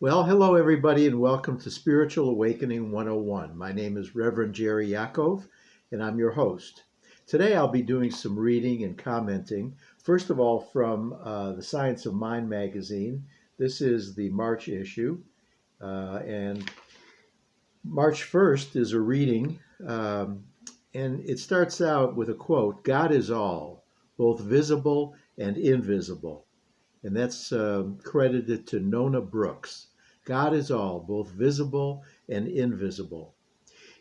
Well, hello everybody, and welcome to Spiritual Awakening 101. My name is Reverend Jerry Yakov, and I'm your host. Today I'll be doing some reading and commenting. First of all, from the Science of Mind magazine. This is the March issue, and March 1st is a reading, and it starts out with a quote: God is all, both visible and invisible. And that's credited to Nona Brooks. God is all, both visible and invisible.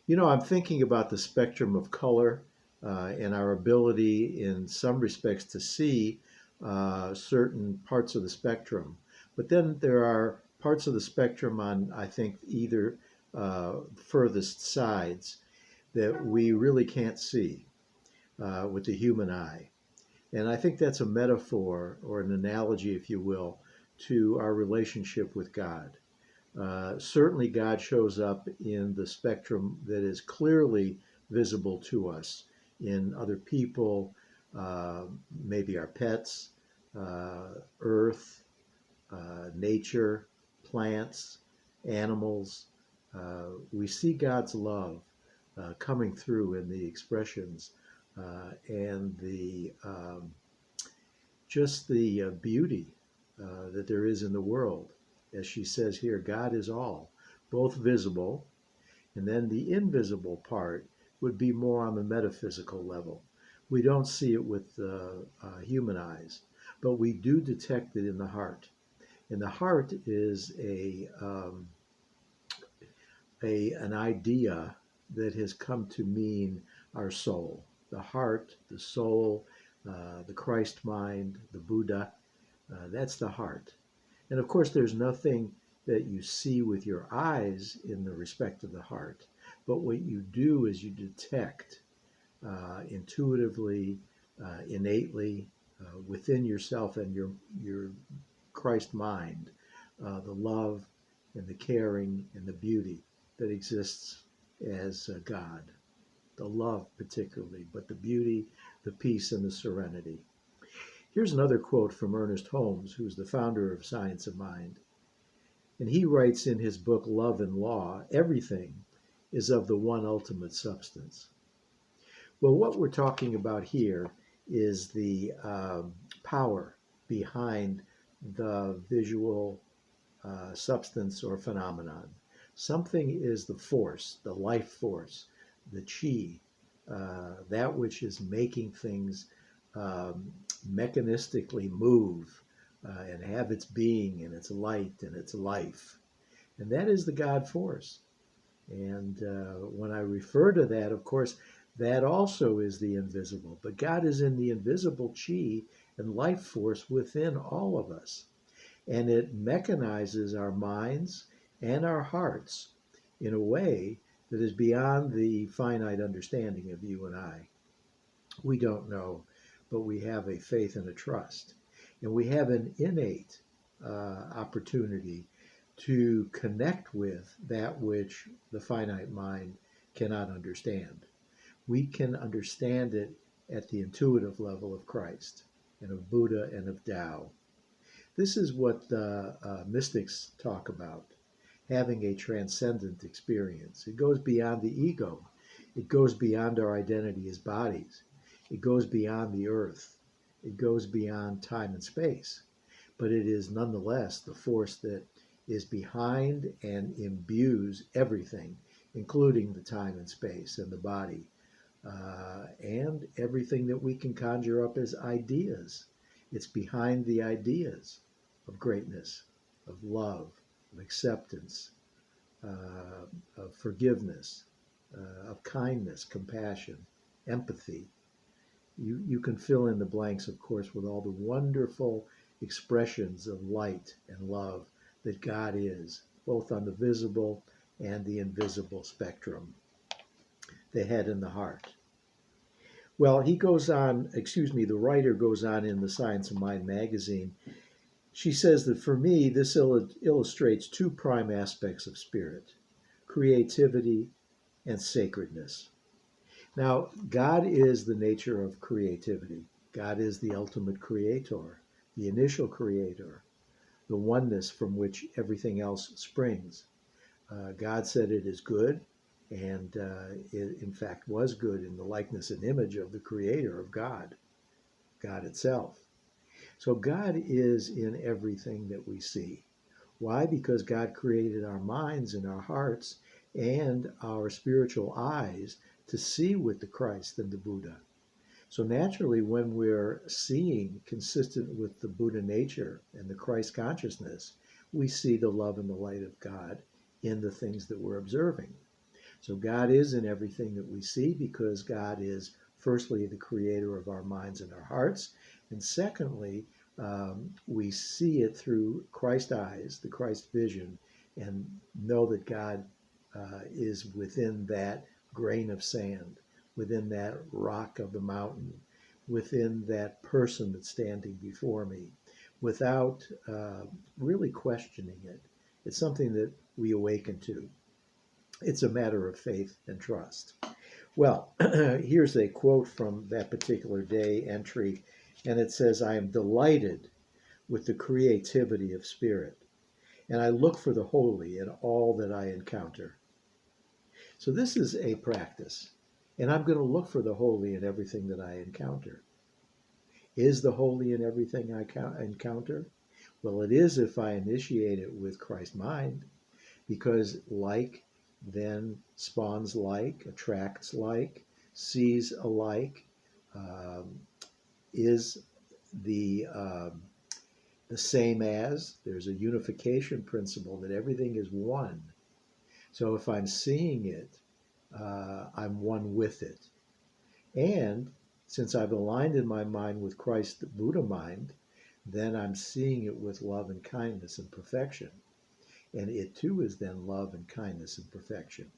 You know, I'm thinking about the spectrum of color and our ability, in some respects, to see certain parts of the spectrum. But then there are parts of the spectrum on, I think, either furthest sides that we really can't see with the human eye. And I think that's a metaphor or an analogy, if you will, to our relationship with God. Certainly, God shows up in the spectrum that is clearly visible to us in other people, maybe our pets, earth, nature, plants, animals. We see God's love coming through in the expressions and the just the beauty that there is in the world. As she says here, God is all, both visible, and then the invisible part would be more on the metaphysical level. We don't see it with human eyes, but we do detect it in the heart. And the heart is an idea that has come to mean our soul. The heart, the soul, the Christ mind, the Buddha, that's the heart. And of course, there's nothing that you see with your eyes in the respect of the heart. But what you do is you detect intuitively, innately, within yourself and your Christ mind, the love and the caring and the beauty that exists as God. The love, particularly, but the beauty, the peace, and the serenity. Here's another quote from Ernest Holmes, who's the founder of Science of Mind. And he writes in his book, Love and Law, everything is of the one ultimate substance. Well, what we're talking about here is the power behind the visual substance or phenomenon. Something is the force, the life force, the chi, that which is making things mechanistically move and have its being and its light and its life. And that is the God force. And when I refer to that, of course, that also is the invisible. But God is in the invisible chi and life force within all of us. And it mechanizes our minds and our hearts in a way that is beyond the finite understanding of you and I. We don't know, but we have a faith and a trust. And we have an innate opportunity to connect with that which the finite mind cannot understand. We can understand it at the intuitive level of Christ and of Buddha and of Tao. This is what the mystics talk about, having a transcendent experience. It goes beyond the ego. It goes beyond our identity as bodies. It goes beyond the earth. It goes beyond time and space. But it is nonetheless the force that is behind and imbues everything, including the time and space and the body, and everything that we can conjure up as ideas. It's behind the ideas of greatness, of love, of acceptance, of forgiveness, of kindness, compassion, empathy. You can fill in the blanks, of course, with all the wonderful expressions of light and love that God is, both on the visible and the invisible spectrum, the head and the heart. Well, he goes on, the writer goes on in the Science of Mind magazine. She says that for me, this illustrates two prime aspects of spirit: creativity and sacredness. Now, God is the nature of creativity. God is the ultimate creator, the initial creator. the oneness from which everything else springs. God said it is good, and it in fact was good in the likeness and image of the Creator of God, God itself. So God is in everything that we see. Why? Because God created our minds and our hearts and our spiritual eyes to see with the Christ and the Buddha. So naturally, when we're seeing consistent with the Buddha nature and the Christ consciousness, we see the love and the light of God in the things that we're observing. So God is in everything that we see because God is, firstly, the creator of our minds and our hearts. And secondly, we see it through Christ eyes, the Christ vision, and know that God is within that grain of sand, within that rock of the mountain, within that person that's standing before me, without really questioning it. It's something that we awaken to. It's a matter of faith and trust. Well, here's a quote from that particular day entry, and it says, I am delighted with the creativity of spirit, and I look for the holy in all that I encounter. So this is a practice, and I'm going to look for the holy in everything that I encounter. Is the holy in everything I encounter? Well, it is if I initiate it with Christ mind, because like then spawns like, attracts like, sees alike, um, is the same as. There's a unification principle that everything is one. So if I'm seeing it, I'm one with it. And since I've aligned in my mind with Christ, the Buddha mind, then I'm seeing it with love and kindness and perfection. And it too is then love and kindness and perfection.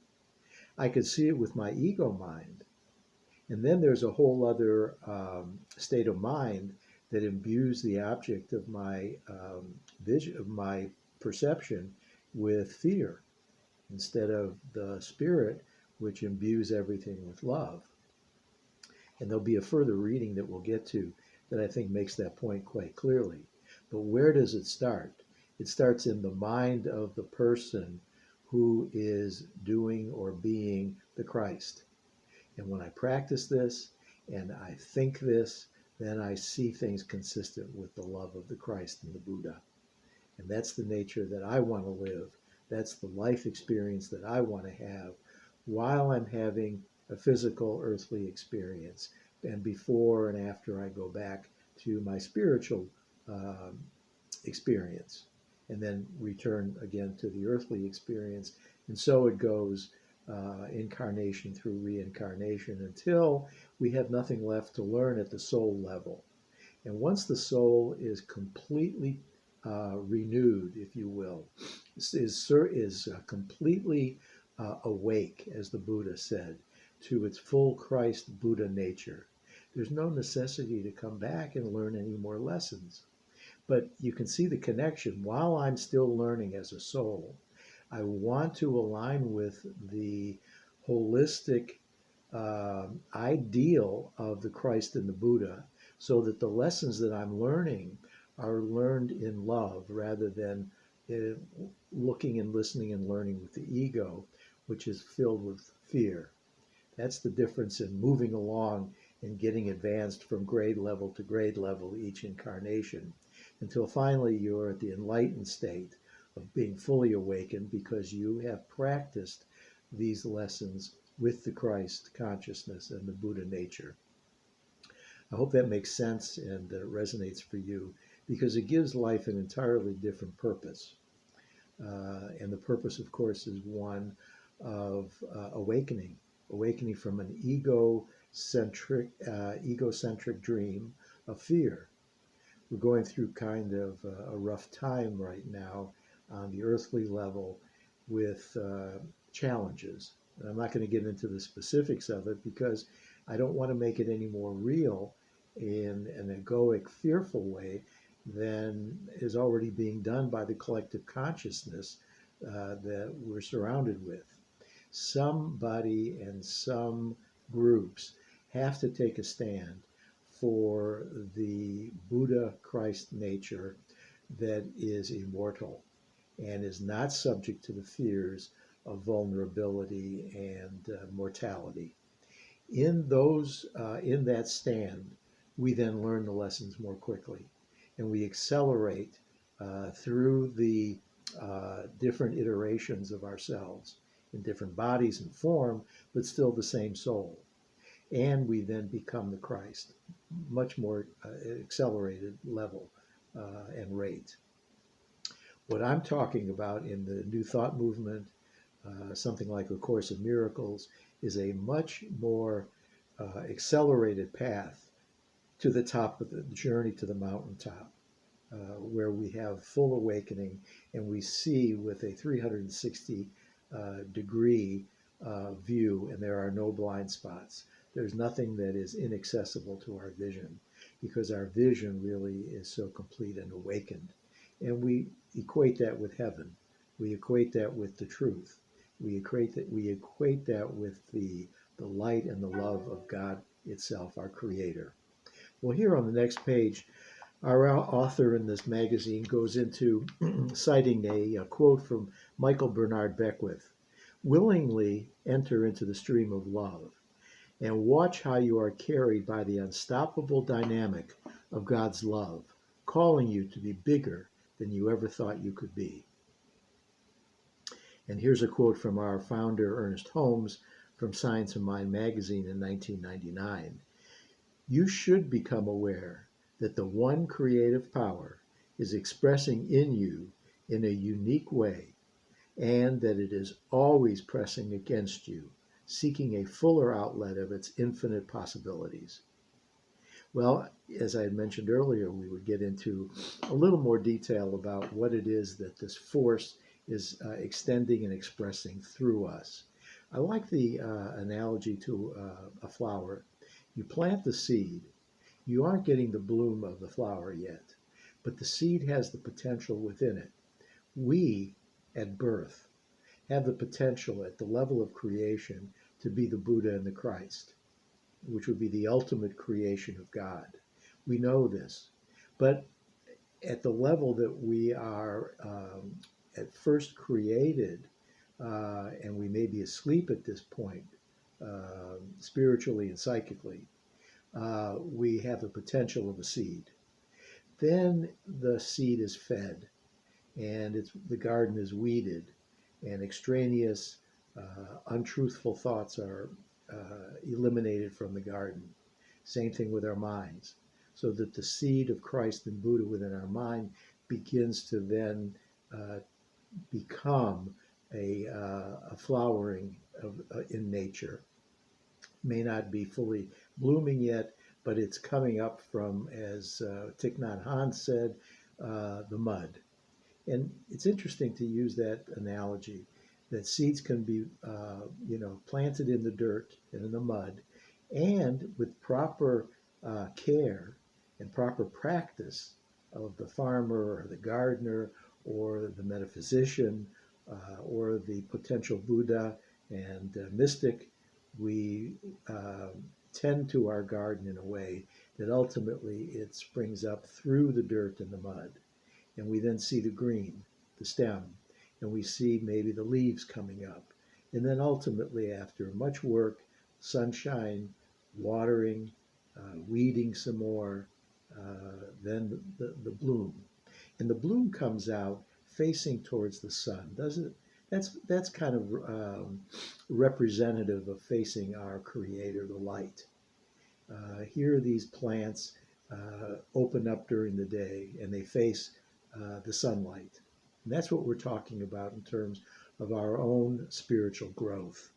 I could see it with my ego mind. And then there's a whole other state of mind that imbues the object of my vision, of my perception, with fear, instead of the spirit, which imbues everything with love. And there'll be a further reading that we'll get to that I think makes that point quite clearly. But where does it start? It starts in the mind of the person who is doing or being the Christ. And when I practice this and I think this, then I see things consistent with the love of the Christ and the Buddha. And that's the nature that I want to live. That's the life experience that I want to have while I'm having a physical earthly experience, and before and after I go back to my spiritual experience, and then return again to the earthly experience. And so it goes, incarnation through reincarnation, until we have nothing left to learn at the soul level. And once the soul is completely renewed, if you will, is completely awake, as the Buddha said, to its full Christ Buddha nature, there's no necessity to come back and learn any more lessons. But you can see the connection. While I'm still learning as a soul, I want to align with the holistic ideal of the Christ and the Buddha, so that the lessons that I'm learning are learned in love rather than looking and listening and learning with the ego, which is filled with fear. That's the difference in moving along and getting advanced from grade level to grade level each incarnation, until finally you're at the enlightened state of being fully awakened because you have practiced these lessons with the Christ consciousness and the Buddha nature. I hope that makes sense and resonates for you, because it gives life an entirely different purpose. And the purpose, of course, is one of awakening from an egocentric dream of fear. We're going through kind of a rough time right now on the earthly level with challenges. And I'm not going to get into the specifics of it because I don't want to make it any more real in an egoic, fearful way than is already being done by the collective consciousness that we're surrounded with. Somebody and some groups have to take a stand for the Buddha Christ nature that is immortal and is not subject to the fears of vulnerability and mortality. In that stand, we then learn the lessons more quickly, and we accelerate through the different iterations of ourselves in different bodies and form, but still the same soul. And we then become the Christ, much more accelerated level and rate. What I'm talking about in the New Thought movement, something like A Course in Miracles, is a much more accelerated path to the top of the journey to the mountaintop, where we have full awakening and we see with a 360 degree view, and there are no blind spots. There's nothing that is inaccessible to our vision because our vision really is so complete and awakened. And we equate that with heaven. We equate that with the truth. We equate that with the light and the love of God itself, our Creator. Well, here on the next page, our author in this magazine goes into citing a quote from Michael Bernard Beckwith: willingly enter into the stream of love and watch how you are carried by the unstoppable dynamic of God's love, calling you to be bigger than you ever thought you could be. And here's a quote from our founder, Ernest Holmes, from Science of Mind magazine in 1999. You should become aware that the one creative power is expressing in you in a unique way, and that it is always pressing against you, seeking a fuller outlet of its infinite possibilities. Well, as I had mentioned earlier, we would get into a little more detail about what it is that this force is extending and expressing through us. I like the analogy to a flower. You plant the seed. You aren't getting the bloom of the flower yet, but the seed has the potential within it. We, at birth, have the potential at the level of creation to be the Buddha and the Christ, which would be the ultimate creation of God. We know this, but at the level that we are at first created, and we may be asleep at this point, spiritually and psychically, we have the potential of a seed. Then the seed is fed, and the garden is weeded, and extraneous, untruthful thoughts are eliminated from the garden. Same thing with our minds, so that the seed of Christ and Buddha within our mind begins to then become a flowering in nature. May not be fully blooming yet, but it's coming up from, as Thich Nhat Hanh said, the mud. And it's interesting to use that analogy, that seeds can be, planted in the dirt and in the mud, and with proper care and proper practice of the farmer or the gardener or the metaphysician or the potential Buddha and mystic, we tend to our garden in a way that ultimately it springs up through the dirt and the mud. And we then see the green, the stem, and we see maybe the leaves coming up. And then ultimately, after much work, sunshine, watering, weeding some more, then the bloom. And the bloom comes out facing towards the sun, doesn't it? That's kind of representative of facing our Creator, the light. Here these plants open up during the day and they face the sunlight. And that's what we're talking about in terms of our own spiritual growth.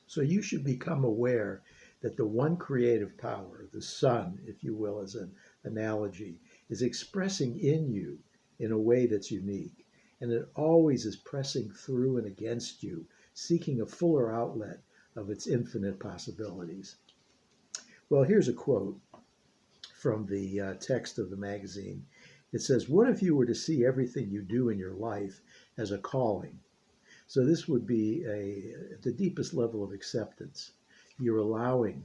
So you should become aware that the one creative power, the sun, if you will, as an analogy, is expressing in you in a way that's unique. And it always is pressing through and against you, seeking a fuller outlet of its infinite possibilities. Well, here's a quote from the text of the magazine. It says, "What if you were to see everything you do in your life as a calling?" So this would be at the deepest level of acceptance. You're letting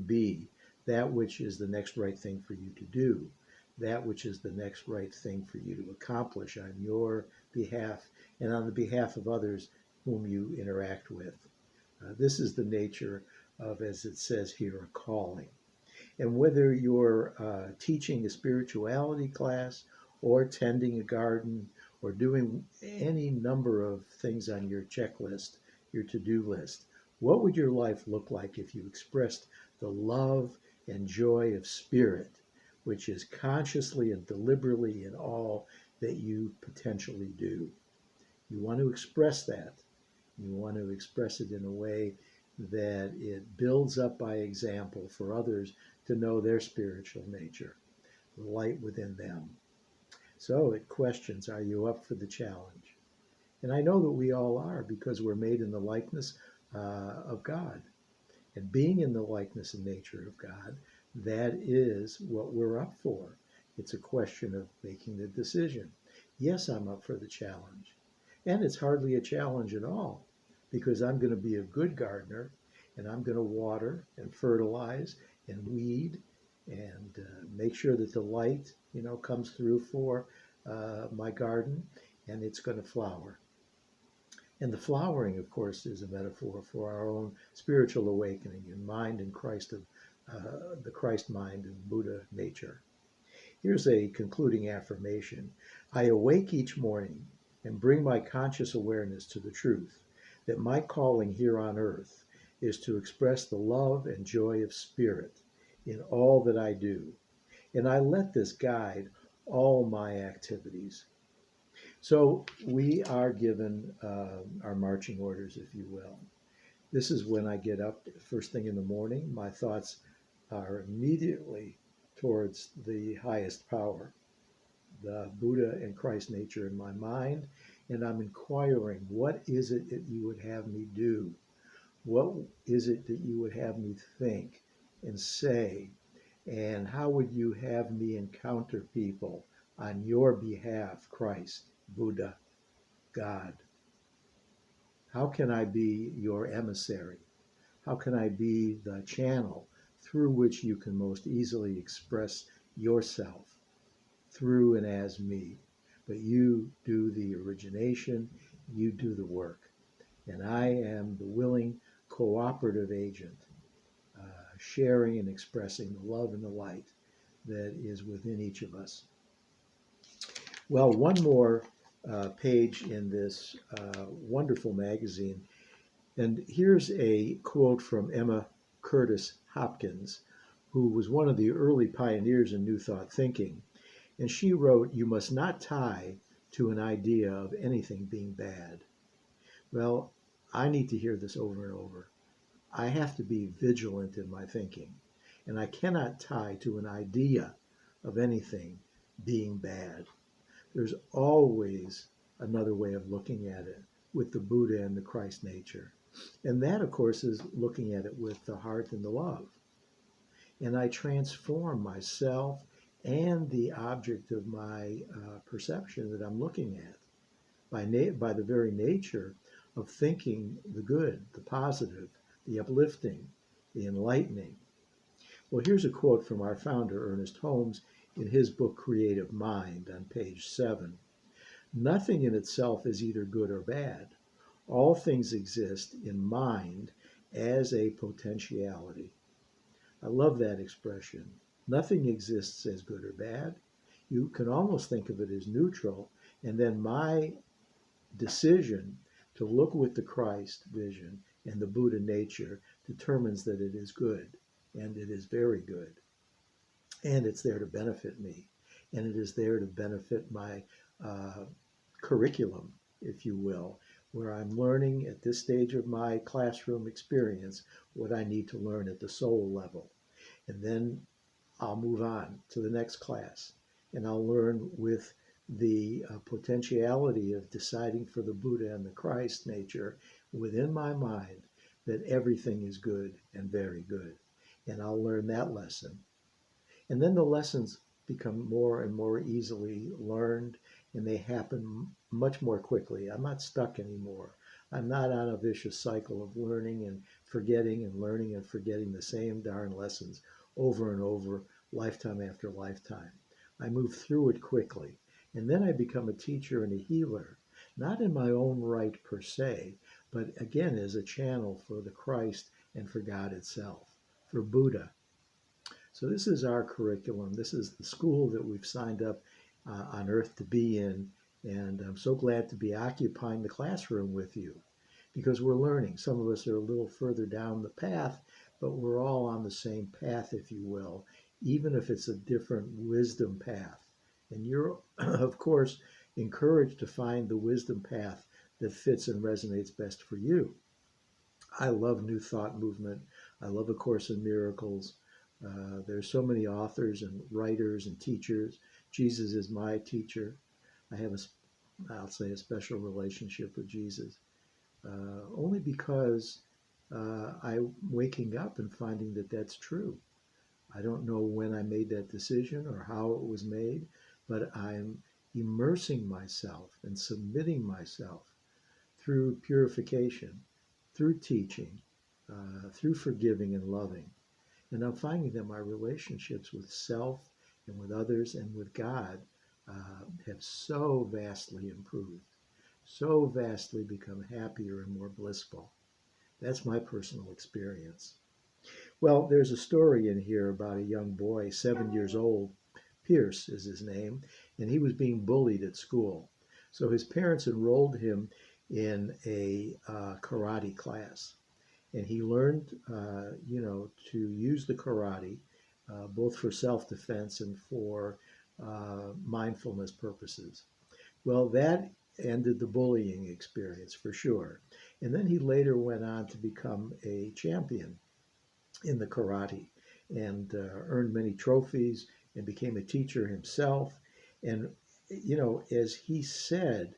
be that which is the next right thing for you to do. that which is the next right thing for you to accomplish on your behalf and on the behalf of others whom you interact with. This is the nature of, as it says here, a calling. And whether you're teaching a spirituality class or tending a garden or doing any number of things on your checklist, your to-do list, what would your life look like if you expressed the love and joy of spirit, which is consciously and deliberately in all that you potentially do? You want to express that. You want to express it in a way that it builds up by example for others to know their spiritual nature, the light within them. So it questions, are you up for the challenge? And I know that we all are, because we're made in the likeness of God. And being in the likeness and nature of God, that is what we're up for. It's a question of making the decision. Yes, I'm up for the challenge. And it's hardly a challenge at all, because I'm going to be a good gardener, and I'm going to water and fertilize and weed and make sure that the light, comes through for my garden, and it's going to flower. And the flowering, of course, is a metaphor for our own spiritual awakening in mind and Christ of the Christ mind and Buddha nature. Here's a concluding affirmation. I awake each morning and bring my conscious awareness to the truth that my calling here on earth is to express the love and joy of spirit in all that I do. And I let this guide all my activities. So we are given our marching orders, if you will. This is when I get up first thing in the morning. My thoughts are immediately towards the highest power, the Buddha and Christ nature in my mind, and I'm inquiring, what is it that you would have me do? What is it that you would have me think and say? And how would you have me encounter people on your behalf, Christ, Buddha, God? How can I be your emissary? How can I be the channel through which you can most easily express yourself, through and as me? But you do the origination, you do the work. And I am the willing cooperative agent, sharing and expressing the love and the light that is within each of us. Well, one more page in this wonderful magazine. And here's a quote from Emma Curtis Hopkins, who was one of the early pioneers in New Thought thinking. And she wrote, "You must not tie to an idea of anything being bad." Well, I need to hear this over and over. I have to be vigilant in my thinking, and I cannot tie to an idea of anything being bad. There's always another way of looking at it with the Buddha and the Christ nature. And that, of course, is looking at it with the heart and the love. And I transform myself and the object of my perception that I'm looking at by the very nature of thinking the good, the positive, the uplifting, the enlightening. Well, here's a quote from our founder, Ernest Holmes, in his book, Creative Mind, on page 7. "Nothing in itself is either good or bad. All things exist in mind as a potentiality." I love that expression. Nothing exists as good or bad. You can almost think of it as neutral, and then my decision to look with the Christ vision and the Buddha nature determines that it is good, and it is very good. And it's there to benefit me, and it is there to benefit my curriculum, if you will, where I'm learning at this stage of my classroom experience what I need to learn at the soul level. And then I'll move on to the next class, and I'll learn with the potentiality of deciding for the Buddha and the Christ nature within my mind that everything is good and very good. And I'll learn that lesson. And then the lessons become more and more easily learned, and they happen much more quickly. I'm not stuck anymore. I'm not on a vicious cycle of learning and forgetting and learning and forgetting the same darn lessons over and over, lifetime after lifetime. I move through it quickly. And then I become a teacher and a healer, not in my own right per se, but again as a channel for the Christ and for God itself, for Buddha. So this is our curriculum. This is the school that we've signed up on earth to be in. And I'm so glad to be occupying the classroom with you because we're learning. Some of us are a little further down the path, but we're all on the same path, if you will, even if it's a different wisdom path. And you're, of course, encouraged to find the wisdom path that fits and resonates best for you. I love New Thought Movement. I love A Course in Miracles. There's so many authors and writers and teachers. Jesus is my teacher. I have I'll say, a special relationship with Jesus, only because I'm waking up and finding that that's true. I don't know when I made that decision or how it was made, but I'm immersing myself and submitting myself through purification, through teaching, through forgiving and loving. And I'm finding that my relationships with self and with others and with God have so vastly improved, so vastly become happier and more blissful. That's my personal experience. Well, there's a story in here about a young boy, 7 years old. Pierce is his name, and he was being bullied at school. So his parents enrolled him in a karate class, and he learned, to use the karate both for self-defense and for mindfulness purposes. Well, that ended the bullying experience for sure. And then he later went on to become a champion in the karate and earned many trophies and became a teacher himself. And, as he said,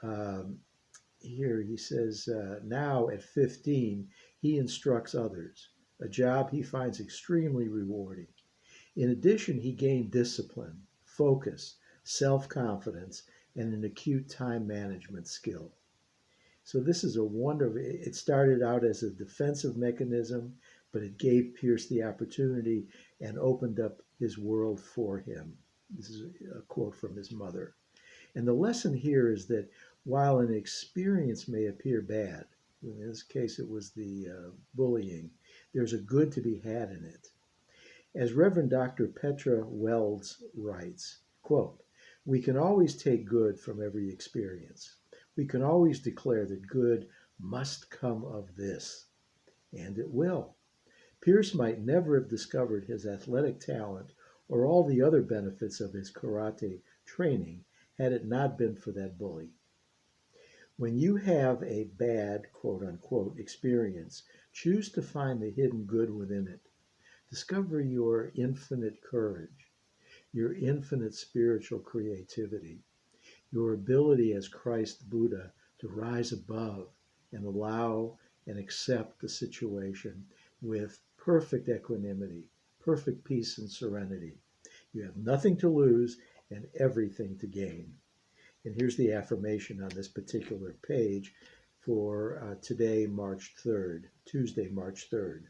um, here he says, now at 15, he instructs others, a job he finds extremely rewarding. In addition, he gained discipline, focus, self confidence, and an acute time management skill. So this is a wonderful, it started out as a defensive mechanism, but it gave Pierce the opportunity and opened up his world for him. This is a quote from his mother. And the lesson here is that while an experience may appear bad, in this case it was the bullying, there's a good to be had in it. As Reverend Dr. Petra Welds writes, quote, we can always take good from every experience. We can always declare that good must come of this, and it will. Pierce might never have discovered his athletic talent or all the other benefits of his karate training had it not been for that bully. When you have a bad, quote unquote, experience, choose to find the hidden good within it. Discover your infinite courage, your infinite spiritual creativity, your ability as Christ Buddha to rise above and allow and accept the situation with perfect equanimity, perfect peace and serenity. You have nothing to lose and everything to gain. And here's the affirmation on this particular page for today, March 3rd, Tuesday, March 3rd.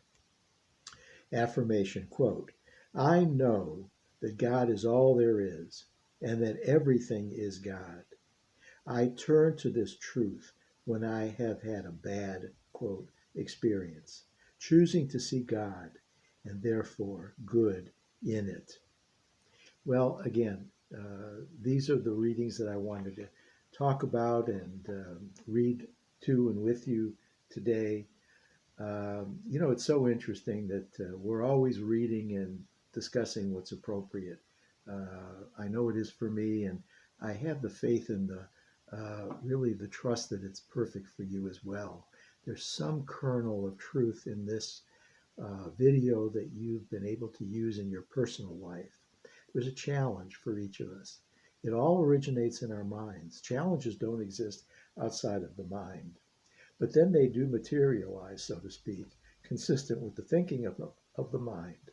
Affirmation, quote, I know that God is all there is and that everything is God. I turn to this truth when I have had a bad, quote, experience, choosing to see God and therefore good in it. Well, again, these are the readings that I wanted to talk about and read to and with you today. It's so interesting that we're always reading and discussing what's appropriate. I know it is for me, and I have the faith in really the trust that it's perfect for you as well. There's some kernel of truth in this video that you've been able to use in your personal life. There's a challenge for each of us. It all originates in our minds. Challenges don't exist outside of the mind. But then they do materialize, so to speak, consistent with the thinking of the mind.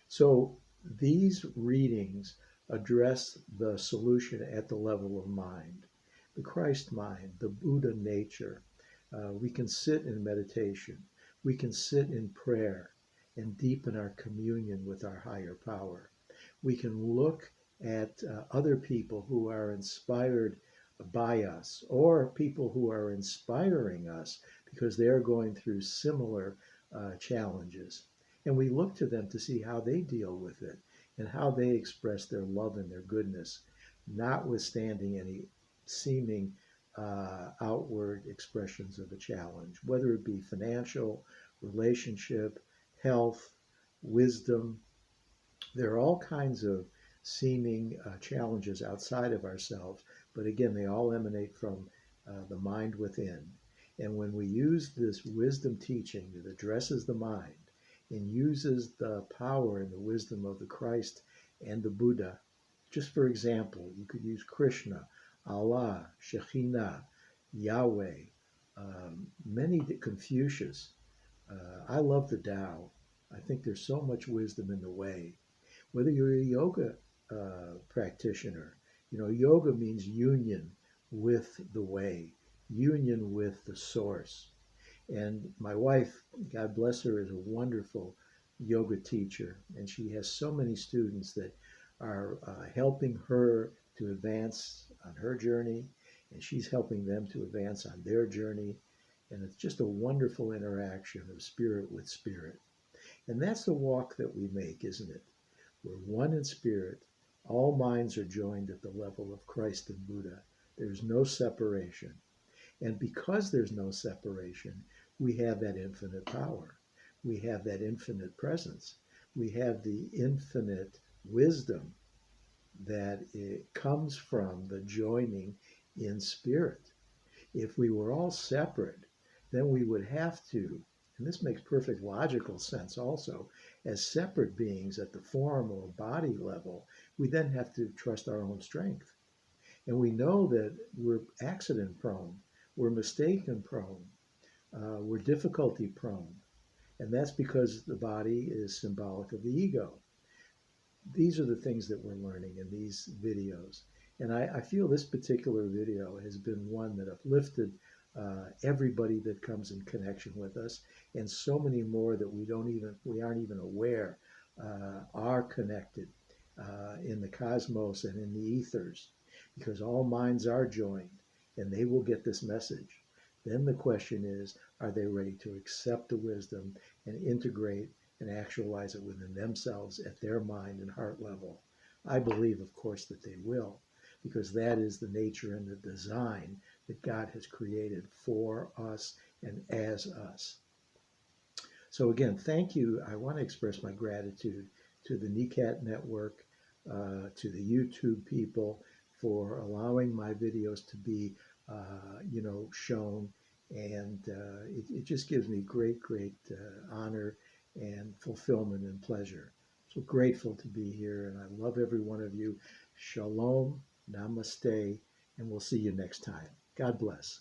So these readings address the solution at the level of mind, the Christ mind, the Buddha nature. We can sit in meditation. We can sit in prayer and deepen our communion with our higher power. We can look at other people who are inspired by us, or people who are inspiring us because they're going through similar challenges. And we look to them to see how they deal with it and how they express their love and their goodness, notwithstanding any seeming outward expressions of a challenge, whether it be financial, relationship, health, wisdom. There are all kinds of seeming challenges outside of ourselves, but again, they all emanate from the mind within. And when we use this wisdom teaching that addresses the mind and uses the power and the wisdom of the Christ and the Buddha, just for example, you could use Krishna, Allah, Shekhinah, Yahweh, many Confucius. I love the Tao. I think there's so much wisdom in the way. Whether you're a yoga practitioner, yoga means union with the way, union with the source. And my wife, God bless her, is a wonderful yoga teacher, and she has so many students that are helping her to advance on her journey, and she's helping them to advance on their journey. And it's just a wonderful interaction of spirit with spirit. And that's the walk that we make, isn't it? We're one in spirit. All minds are joined at the level of Christ and Buddha. There's no separation. And because there's no separation, we have that infinite power. We have that infinite presence. We have the infinite wisdom that it comes from the joining in spirit. If we were all separate, then we would have to, and this makes perfect logical sense also, as separate beings at the form or body level, we then have to trust our own strength. And we know that we're accident prone, we're mistaken prone, we're difficulty prone. And that's because the body is symbolic of the ego. These are the things that we're learning in these videos. And I feel this particular video has been one that uplifted everybody that comes in connection with us, and so many more that we aren't even aware are connected in the cosmos and in the ethers, because all minds are joined, and they will get this message. Then the question is, are they ready to accept the wisdom and integrate and actualize it within themselves at their mind and heart level? I believe, of course, that they will, because that is the nature and the design that God has created for us and as us. So again, thank you. I want to express my gratitude to the NECAT network, to the YouTube people for allowing my videos to be, shown. And it just gives me great, great honor and fulfillment and pleasure. So grateful to be here, and I love every one of you. Shalom, namaste, and we'll see you next time. God bless.